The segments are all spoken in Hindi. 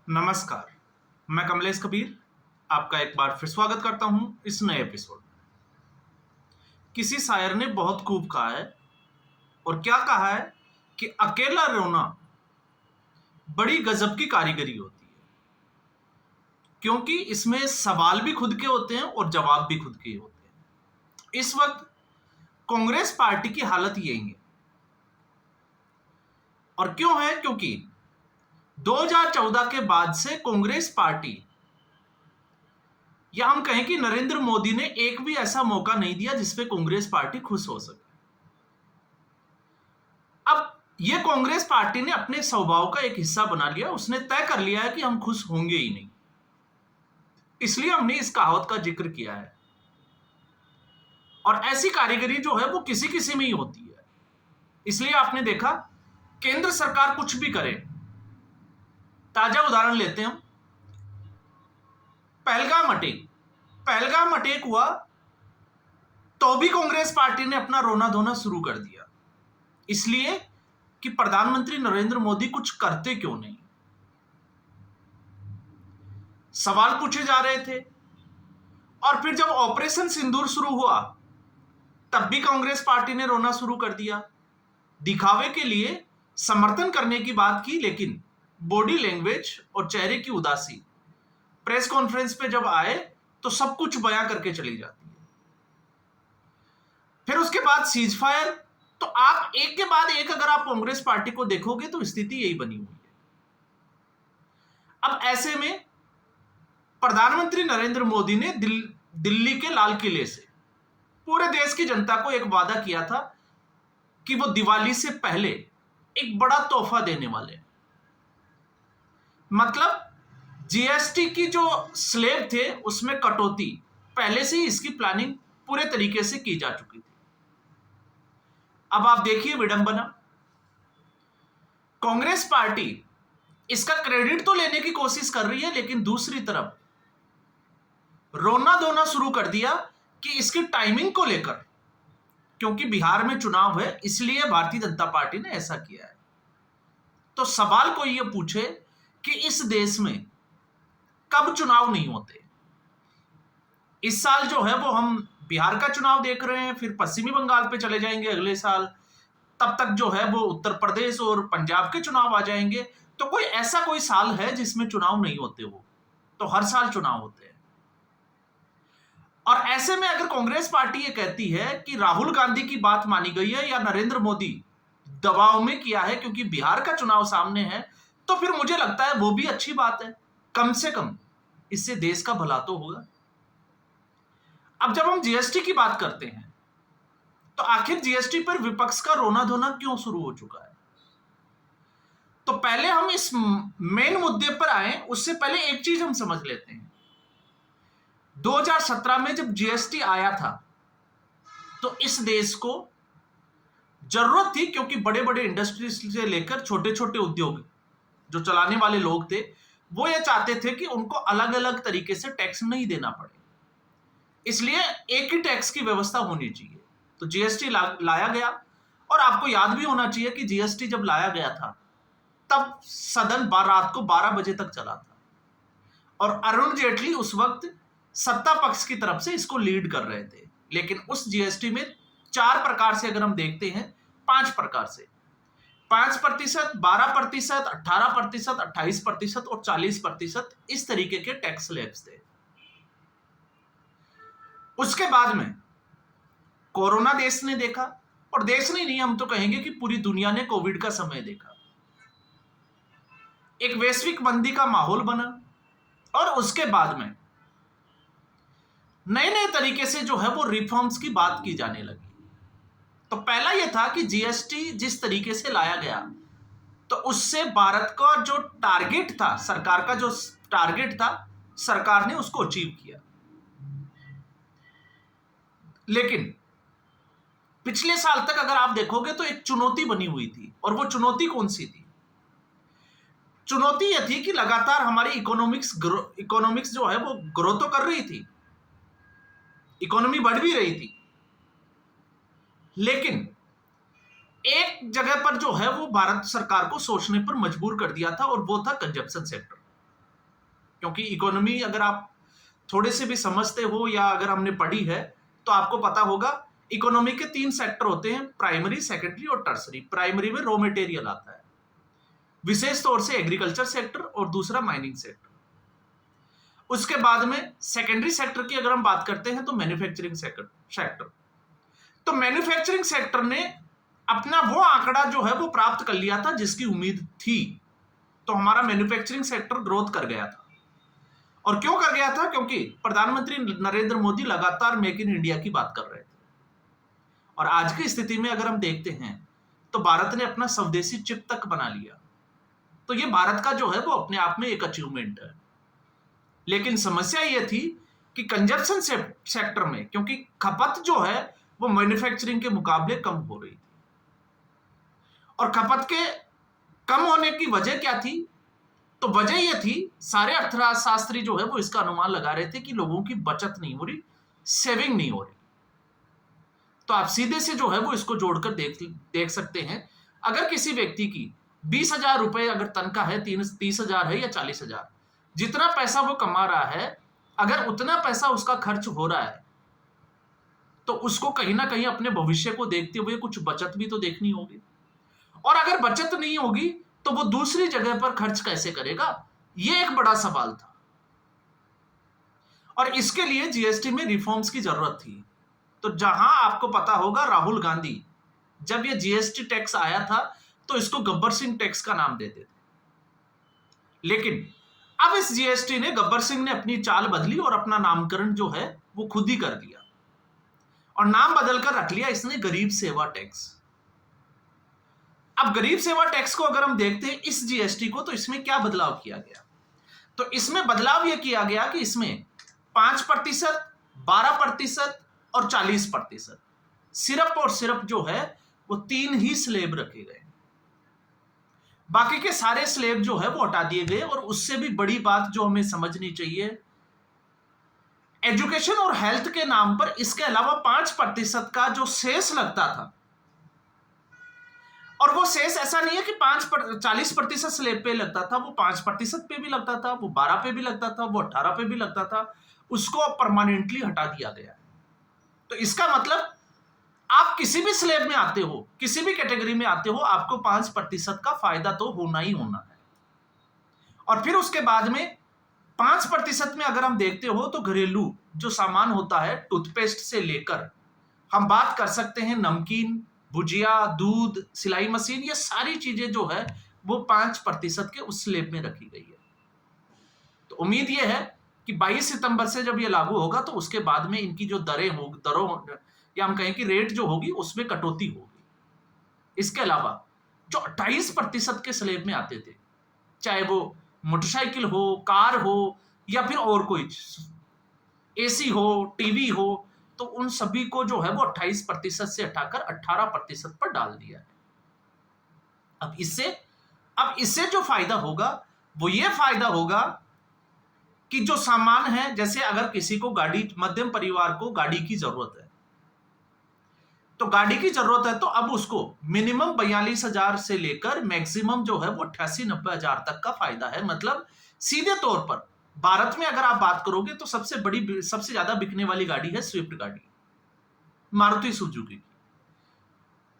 नमस्कार, मैं कमलेश कबीर आपका एक बार फिर स्वागत करता हूं इस नए एपिसोड में। किसी शायर ने बहुत खूब कहा है और क्या कहा है कि अकेला रोना बड़ी गजब की कारीगरी होती है, क्योंकि इसमें सवाल भी खुद के होते हैं और जवाब भी खुद के होते हैं। इस वक्त कांग्रेस पार्टी की हालत यही है। और क्यों है? क्योंकि 2014 के बाद से कांग्रेस पार्टी, या हम कहें कि नरेंद्र मोदी ने एक भी ऐसा मौका नहीं दिया जिसपे कांग्रेस पार्टी खुश हो सके। अब यह कांग्रेस पार्टी ने अपने स्वभाव का एक हिस्सा बना लिया। उसने तय कर लिया है कि हम खुश होंगे ही नहीं, इसलिए हमने इस कहावत का जिक्र किया है। और ऐसी कारीगरी जो है वो किसी किसी में ही होती है। इसलिए आपने देखा, केंद्र सरकार कुछ भी करे, ताजा उदाहरण लेते हैं हम, पहलगाम अटैक हुआ तो भी कांग्रेस पार्टी ने अपना रोना धोना शुरू कर दिया, इसलिए कि प्रधानमंत्री नरेंद्र मोदी कुछ करते क्यों नहीं। सवाल पूछे जा रहे थे। और फिर जब ऑपरेशन सिंदूर शुरू हुआ तब भी कांग्रेस पार्टी ने रोना शुरू कर दिया। दिखावे के लिए समर्थन करने की बात की, लेकिन बॉडी लैंग्वेज और चेहरे की उदासी, प्रेस कॉन्फ्रेंस पे जब आए तो सब कुछ बयां करके चली जाती है। फिर उसके बाद सीज फायर। तो आप एक के बाद एक अगर आप कांग्रेस पार्टी को देखोगे तो स्थिति यही बनी हुई है। अब ऐसे में प्रधानमंत्री नरेंद्र मोदी ने दिल्ली के लाल किले से पूरे देश की जनता को एक वादा किया था कि वो दिवाली से पहले एक बड़ा तोहफा देने वाले हैं। मतलब जीएसटी की जो स्लैब थे उसमें कटौती, पहले से ही इसकी प्लानिंग पूरे तरीके से की जा चुकी थी। अब आप देखिए विडंबना, कांग्रेस पार्टी इसका क्रेडिट तो लेने की कोशिश कर रही है, लेकिन दूसरी तरफ रोना धोना शुरू कर दिया कि इसकी टाइमिंग को लेकर, क्योंकि बिहार में चुनाव है इसलिए भारतीय जनता पार्टी ने ऐसा किया है। तो सवाल कोई ये पूछे कि इस देश में कब चुनाव नहीं होते। इस साल जो है वो हम बिहार का चुनाव देख रहे हैं, फिर पश्चिमी बंगाल पे चले जाएंगे अगले साल, तब तक जो है वो उत्तर प्रदेश और पंजाब के चुनाव आ जाएंगे। तो कोई ऐसा कोई साल है जिसमें चुनाव नहीं होते? वो तो हर साल चुनाव होते हैं। और ऐसे में अगर कांग्रेस पार्टी ये कहती है कि राहुल गांधी की बात मानी गई है या नरेंद्र मोदी दबाव में किया है क्योंकि बिहार का चुनाव सामने है, तो फिर मुझे लगता है वो भी अच्छी बात है। कम से कम इससे देश का भला तो होगा। अब जब हम जीएसटी की बात करते हैं तो आखिर जीएसटी पर विपक्ष का रोना धोना क्यों शुरू हो चुका है? तो पहले हम इस मेन मुद्दे पर आए, उससे पहले एक चीज हम समझ लेते हैं। 2017 में जब जीएसटी आया था तो इस देश को जरूरत थी, क्योंकि बड़े बड़े इंडस्ट्रीज से लेकर छोटे छोटे उद्योग जो चलाने वाले लोग थे वो ये चाहते थे कि उनको अलग अलग तरीके से टैक्स नहीं देना पड़े, इसलिए एक ही टैक्स की व्यवस्था होनी चाहिए। तो जीएसटी लाया गया। और आपको याद भी होना चाहिए कि जीएसटी जब लाया गया था तब सदन रात को 12 बजे तक चला था और अरुण जेटली उस वक्त सत्ता पक्ष की तरफ से इसको लीड कर रहे थे। लेकिन उस जीएसटी में 4 प्रकार से अगर हम देखते हैं, 5 प्रकार से, 5%, 12%, 18%, 28% और 40% इस तरीके के टैक्स स्लैब्स थे। उसके बाद में कोरोना देश ने देखा, और देश नहीं, हम तो कहेंगे कि पूरी दुनिया ने कोविड का समय देखा। एक वैश्विक मंदी का माहौल बना और उसके बाद में नए नए तरीके से जो है वो रिफॉर्म्स की बात की जाने लगी। तो पहला यह था कि जीएसटी जिस तरीके से लाया गया तो उससे भारत का जो टारगेट था, सरकार का जो टारगेट था, सरकार ने उसको अचीव किया। लेकिन पिछले साल तक अगर आप देखोगे तो एक चुनौती बनी हुई थी, और वो चुनौती कौन सी थी? चुनौती यह थी कि लगातार हमारी इकोनॉमिक्स जो है वो ग्रो तो कर रही थी, इकोनॉमी बढ़ भी रही थी, लेकिन एक जगह पर जो है वो भारत सरकार को सोचने पर मजबूर कर दिया था, और वो था कंजप्शन सेक्टर। क्योंकि इकोनॉमी अगर आप थोड़े से भी समझते हो या अगर हमने पढ़ी है तो आपको पता होगा इकोनॉमी के 3 सेक्टर होते हैं, प्राइमरी, सेकेंडरी और टर्सरी। प्राइमरी में रॉ मटेरियल आता है, विशेष तौर से एग्रीकल्चर सेक्टर, और दूसरा माइनिंग सेक्टर। उसके बाद में सेकेंडरी सेक्टर की अगर हम बात करते हैं तो मैन्युफैक्चरिंग सेक्टर। तो मैन्युफैक्चरिंग सेक्टर ने अपना वो आंकड़ा जो है वो प्राप्त कर लिया था जिसकी उम्मीद थी, तो हमारा मैन्युफैक्चरिंग सेक्टर ग्रोथ कर गया था। और क्यों कर गया था? क्योंकि प्रधानमंत्री नरेंद्र मोदी लगातार मेक इन इंडिया की बात कर रहे थे। और आज की स्थिति में अगर हम देखते हैं तो भारत ने अपना स्वदेशी चिप तक बना लिया, तो ये भारत का जो है वो अपने आप में एक अचीवमेंट है। लेकिन समस्या ये थी कि कंजप्शन सेक्टर में, क्योंकि खपत जो है वो मैन्युफैक्चरिंग के मुकाबले कम हो रही थी, और खपत के कम होने की वजह क्या थी? तो वजह यह थी, सारे अर्थशास्त्री जो है वो इसका अनुमान लगा रहे थे कि लोगों की बचत नहीं हो रही, सेविंग नहीं हो रही। तो आप सीधे से जो है वो इसको जोड़कर देख सकते हैं, अगर किसी व्यक्ति की 20,000 रुपए अगर तनख्वाह है, 30,000 है या 40,000, जितना पैसा वो कमा रहा है, अगर उतना पैसा उसका खर्च हो रहा है तो उसको कहीं ना कहीं अपने भविष्य को देखते हुए कुछ बचत भी तो देखनी होगी। और अगर बचत नहीं होगी तो वो दूसरी जगह पर खर्च कैसे करेगा? ये एक बड़ा सवाल था, और इसके लिए जीएसटी में रिफॉर्म्स की जरूरत थी। तो जहां आपको पता होगा, राहुल गांधी जब ये जीएसटी टैक्स आया था तो इसको गब्बर सिंह टैक्स का नाम देते थे, लेकिन अब इस जीएसटी ने, गब्बर सिंह ने अपनी चाल बदली और अपना नामकरण जो है वो खुद ही कर दिया, और नाम बदलकर रख लिया इसने गरीब सेवा टैक्स। अब गरीब सेवा टैक्स को अगर हम देखते हैं इस जीएसटी को, तो इसमें क्या बदलाव किया गया? तो इसमें बदलाव यह किया गया कि इसमें 5%, 12% और 40% सिर्फ और सिर्फ जो है वो 3 ही स्लेब रखे गए, बाकी के सारे स्लेब जो है वो हटा दिए गए। और उससे भी बड़ी बात जो हमें समझनी चाहिए, एजुकेशन और हेल्थ के नाम पर इसके अलावा 5% का जो सेस लगता था, और वो सेस ऐसा नहीं है कि 40% स्लेब पे लगता था, वो 5% पे भी लगता था, वो 12 पे भी लगता था, वो 18 पे भी लगता था, उसको परमानेंटली हटा दिया गया। तो इसका मतलब आप किसी भी स्लेब में आते हो, किसी भी कैटेगरी में आते हो, आपको 5% का फायदा तो होना ही होना है। और फिर उसके बाद में 5% में अगर हम देखते हो तो घरेलू जो सामान होता है, टूथपेस्ट से लेकर हम बात कर सकते हैं नमकीन, भुजिया, दूध, सिलाई मशीन, ये सारी चीजें जो है वो 5% के उस स्लेब में रखी गई है। तो उम्मीद ये है कि 22 सितंबर से जब ये लागू होगा तो उसके बाद में इनकी जो दरों या हम कहें कि रेट जो होगी उसमें कटौती होगी। इसके अलावा जो 28% के स्लेब में आते थे, चाहे वो मोटरसाइकिल हो, कार हो, या फिर और कोई एसी हो, टीवी हो, तो उन सभी को जो है वो 28% से हटाकर 18% पर डाल दिया है। अब इससे जो फायदा होगा वो ये फायदा होगा कि जो सामान है, जैसे अगर किसी को गाड़ी, मध्यम परिवार को गाड़ी की जरूरत है, तो गाड़ी की जरूरत है तो अब उसको मिनिमम 42,000 से लेकर मैक्सिमम जो है वो 88-90,000 तक का फायदा है। मतलब सीधे तौर पर भारत में अगर आप बात करोगे तो सबसे ज्यादा बिकने वाली गाड़ी है स्विफ्ट गाड़ी, मारुति सुजुकी की।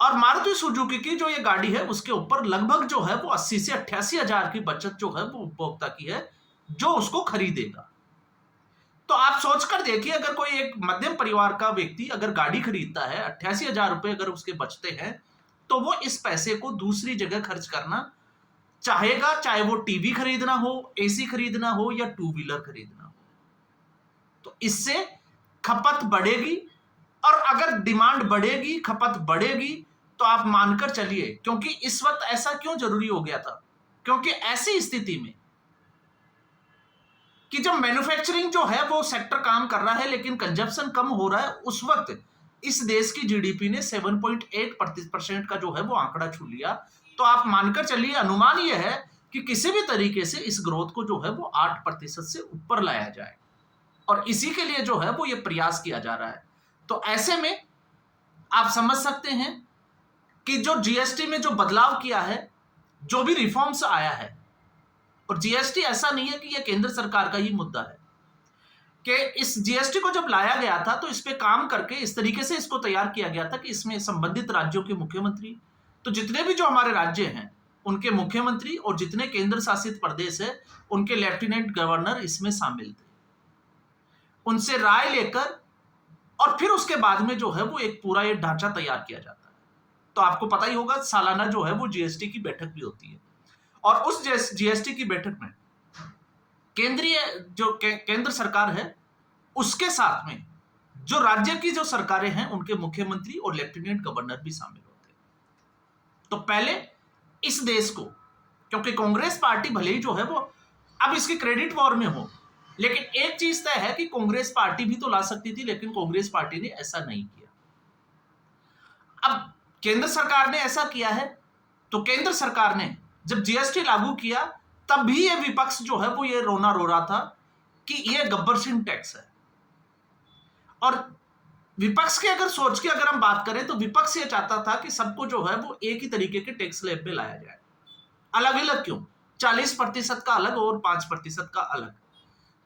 और मारुति सुजुकी की जो ये गाड़ी है उसके ऊपर लगभग जो है वो 80 से 88,000 की बचत जो है वो उपभोक्ता की है जो उसको खरीदेगा। तो आप सोचकर देखिए, अगर कोई एक मध्यम परिवार का व्यक्ति अगर गाड़ी खरीदता है, 88,000 रुपए अगर उसके बचते हैं, तो वो इस पैसे को दूसरी जगह खर्च करना चाहेगा, चाहे वो टीवी खरीदना हो, एसी खरीदना हो या टू व्हीलर खरीदना हो। तो इससे खपत बढ़ेगी, और अगर डिमांड बढ़ेगी, खपत बढ़ेगी, तो आप मानकर चलिए, क्योंकि इस वक्त ऐसा क्यों जरूरी हो गया था, क्योंकि ऐसी स्थिति में कि जब मैन्युफैक्चरिंग जो है वो सेक्टर काम कर रहा है लेकिन कंजप्शन कम हो रहा है, उस वक्त इस देश की जीडीपी ने 7.8% का जो है वो आंकड़ा छू लिया। तो आप मानकर चलिए, अनुमान यह है कि किसी भी तरीके से इस ग्रोथ को जो है वो 8% से ऊपर लाया जाए, और इसी के लिए जो है वो ये प्रयास किया जा रहा है। तो ऐसे में आप समझ सकते हैं कि जो जीएसटी में जो बदलाव किया है, जो भी रिफॉर्म्स आया है, और जीएसटी ऐसा नहीं है कि यह केंद्र सरकार का ही मुद्दा है, कि इस जीएसटी को जब लाया गया था तो इस पे काम करके इस तरीके से इसको तैयार किया गया था कि इसमें संबंधित राज्यों के मुख्यमंत्री, तो जितने भी जो हमारे राज्य हैं उनके मुख्यमंत्री और जितने केंद्र शासित प्रदेश है उनके लेफ्टिनेंट गवर्नर इसमें शामिल थे, उनसे राय लेकर और फिर उसके बाद में जो है वो एक पूरा ये ढांचा तैयार किया जाता है। तो आपको पता ही होगा सालाना जो है वो जीएसटी की बैठक भी होती है, और उस जीएसटी की बैठक में केंद्रीय जो केंद्र सरकार है उसके साथ में जो राज्य की जो सरकारें हैं उनके मुख्यमंत्री और लेफ्टिनेंट गवर्नर भी शामिल होते हैं। तो पहले इस देश को, क्योंकि कांग्रेस पार्टी भले ही जो है वो अब इसकी क्रेडिट वॉर में हो, लेकिन एक चीज तय है कि कांग्रेस पार्टी भी तो ला सकती थी, लेकिन कांग्रेस पार्टी ने ऐसा नहीं किया। अब केंद्र सरकार ने ऐसा किया है, तो केंद्र सरकार ने जब जीएसटी लागू किया तब भी ये विपक्ष जो है वो ये रोना रो रहा था कि ये गब्बर सिंह टैक्स है। और विपक्ष के अगर सोच की अगर हम बात करें तो विपक्ष ये चाहता था कि सबको जो है वो एक ही तरीके के टैक्स स्लैब पे लाया जाए। अलग अलग क्यों? 40% का अलग और 5% का अलग।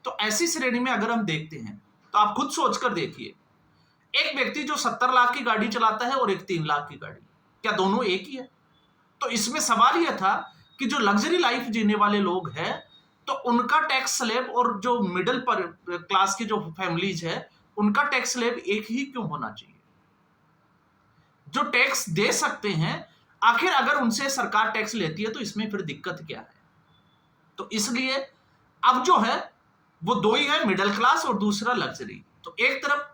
तो ऐसी श्रेणी में अगर हम देखते हैं तो आप खुद सोचकर देखिए, एक व्यक्ति जो 70 लाख की गाड़ी चलाता है और एक 3 लाख की गाड़ी, क्या दोनों एक ही है? तो इसमें सवाल यह था कि जो लग्जरी लाइफ जीने वाले लोग हैं तो उनका टैक्स स्लैब और जो मिडिल पर क्लास की जो फैमिलीज है उनका टैक्स स्लैब एक ही क्यों होना चाहिए? जो टैक्स दे सकते हैं आखिर अगर उनसे सरकार टैक्स लेती है तो इसमें फिर दिक्कत क्या है? तो इसलिए अब जो है वो दो ही है, मिडिल क्लास और दूसरा लग्जरी। तो एक तरफ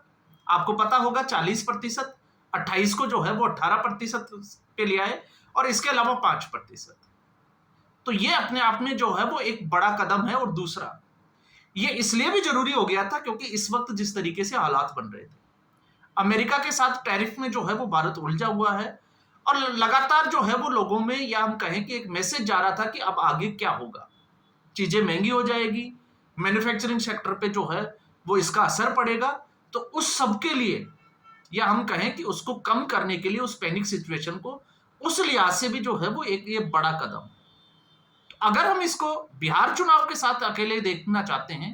आपको पता होगा 40%, 28 को जो है वो 18% पे ले आए और इसके अलावा 5%। तो ये अपने आप में जो है वो एक बड़ा कदम है। और दूसरा ये इसलिए भी जरूरी हो गया था क्योंकि इस वक्त जिस तरीके से हालात बन रहे थे, अमेरिका के साथ टैरिफ में जो है वो भारत उलझा हुआ है और लगातार जो है वो लोगों में, या हम कहें कि एक मैसेज जा रहा था कि अब आगे क्या होगा, चीजें महंगी हो जाएगी, मैन्युफैक्चरिंग सेक्टर पे जो है वो इसका असर पड़ेगा। तो उस सब के लिए, या हम कहें कि उसको कम करने के लिए, उस पैनिक सिचुएशन को, उस लिहाज से भी जो है वो एक ये बड़ा कदम। अगर हम इसको बिहार चुनाव के साथ अकेले देखना चाहते हैं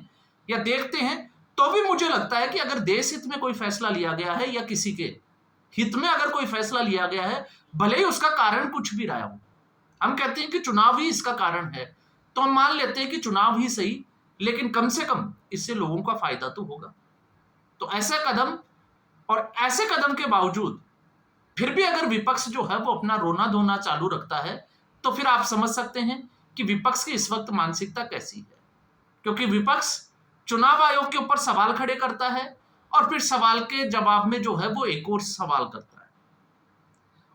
या देखते हैं तो भी मुझे लगता है कि अगर देश हित में कोई फैसला लिया गया है या किसी के हित में अगर कोई फैसला लिया गया है, भले ही उसका कारण कुछ भी रहा हो, हम कहते हैं कि चुनाव ही इसका कारण है, तो हम मान लेते हैं कि चुनाव ही सही, लेकिन कम से कम इससे लोगों का फायदा तो होगा। तो ऐसे कदम, और ऐसे कदम के बावजूद फिर भी अगर विपक्ष जो है वो अपना रोना धोना चालू रखता है तो फिर आप समझ सकते हैं कि विपक्ष की इस वक्त मानसिकता कैसी है। क्योंकि विपक्ष चुनाव आयोग के ऊपर सवाल खड़े करता है और फिर सवाल के जवाब में जो है वो एक और सवाल करता है,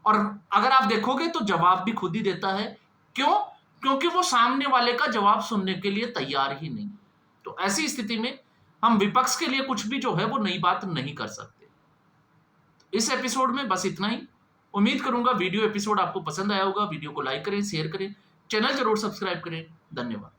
और अगर आप देखोगे तो जवाब भी खुद ही देता है। क्यों? क्योंकि वो सामने वाले का जवाब सुनने के लिए तैयार ही नहीं। तो ऐसी स्थिति में हम विपक्ष के लिए कुछ भी जो है वो नई बात नहीं कर सकते। इस एपिसोड में बस इतना ही। उम्मीद करूंगा वीडियो एपिसोड आपको पसंद आया होगा। वीडियो को लाइक करें, शेयर करें, चैनल जरूर सब्सक्राइब करें। धन्यवाद।